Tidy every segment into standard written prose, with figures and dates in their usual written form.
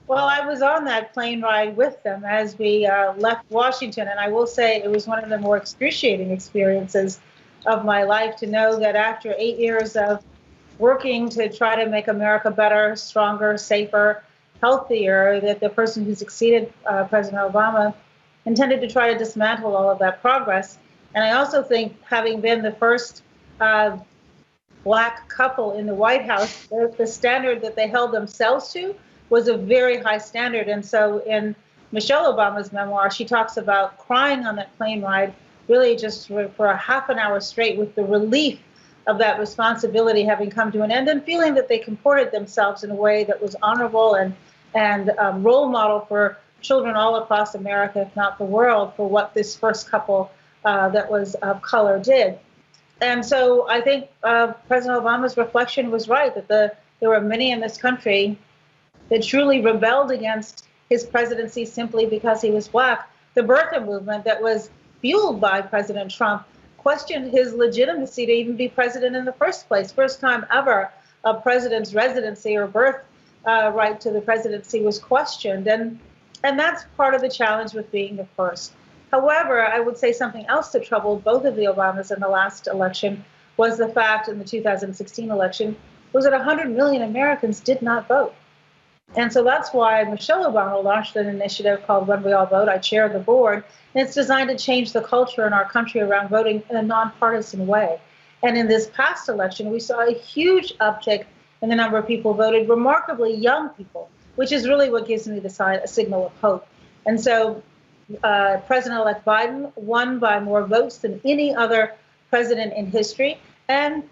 Well, I was on that plane ride with them as we left Washington, and I will say it was one of the more excruciating experiences of my life to know that after 8 years of working to try to make America better, stronger, safer, healthier, that the person who succeeded President Obama intended to try to dismantle all of that progress. And I also think, having been the first uh, black couple in the White House, the standard that they held themselves to was a very high standard. And so in Michelle Obama's memoir, she talks about crying on that plane ride, really just for a half an hour straight, with the relief of that responsibility having come to an end, and feeling that they comported themselves in a way that was honorable and role model for children all across America, if not the world, for what this first couple that was of color did. And so I think President Obama's reflection was right, that there were many in this country that truly rebelled against his presidency simply because he was black. The birther movement that was fueled by President Trump questioned his legitimacy to even be president in the first place. First time ever a president's residency or birth right to the presidency was questioned. And that's part of the challenge with being the first. However, I would say something else that troubled both of the Obamas in the last election was the fact in the 2016 election was that 100 million Americans did not vote. And so that's why Michelle Obama launched an initiative called When We All Vote. I chair the board, and it's designed to change the culture in our country around voting in a nonpartisan way. And in this past election, we saw a huge uptick in the number of people who voted, remarkably young people, which is really what gives me a signal of hope. And so President-elect Biden won by more votes than any other president in history. And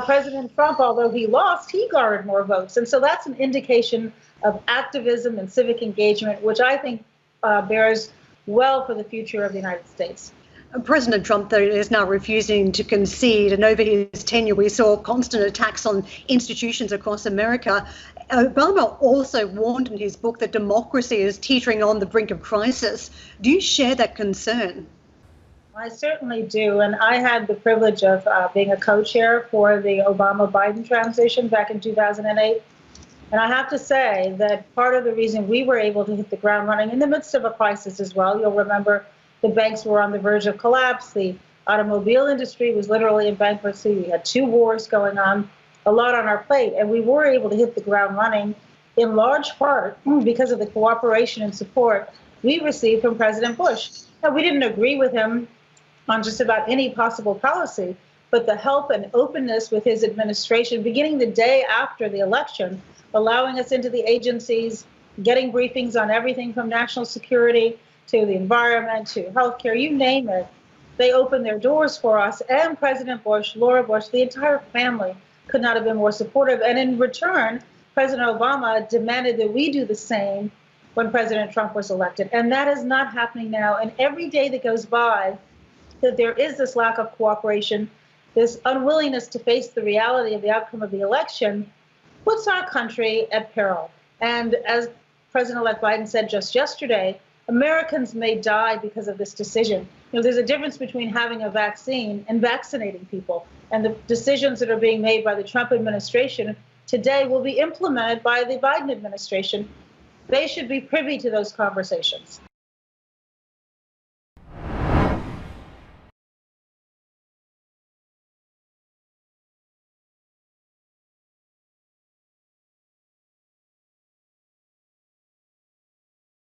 President Trump, although he lost, he garnered more votes. And so that's an indication of activism and civic engagement, which I think bears well for the future of the United States. President Trump, though, is now refusing to concede, and over his tenure we saw constant attacks on institutions across America. Obama also warned in his book that democracy is teetering on the brink of crisis. Do you share that concern? I certainly do, and I had the privilege of being a co-chair for the Obama-Biden transition back in 2008. And I have to say that part of the reason we were able to hit the ground running in the midst of a crisis as well, you'll remember the banks were on the verge of collapse, the automobile industry was literally in bankruptcy, we had 2 wars going on, a lot on our plate, and we were able to hit the ground running in large part because of the cooperation and support we received from President Bush. Now, we didn't agree with him on just about any possible policy, but the help and openness with his administration, beginning the day after the election, allowing us into the agencies, getting briefings on everything from national security to the environment to healthcare, you name it. They opened their doors for us, and President Bush, Laura Bush, the entire family could not have been more supportive. And in return, President Obama demanded that we do the same when President Trump was elected. And that is not happening now. And every day that goes by, that there is this lack of cooperation, this unwillingness to face the reality of the outcome of the election, puts our country at peril. And as President-elect Biden said just yesterday, Americans may die because of this decision. There's a difference between having a vaccine and vaccinating people. And the decisions that are being made by the Trump administration today will be implemented by the Biden administration. They should be privy to those conversations.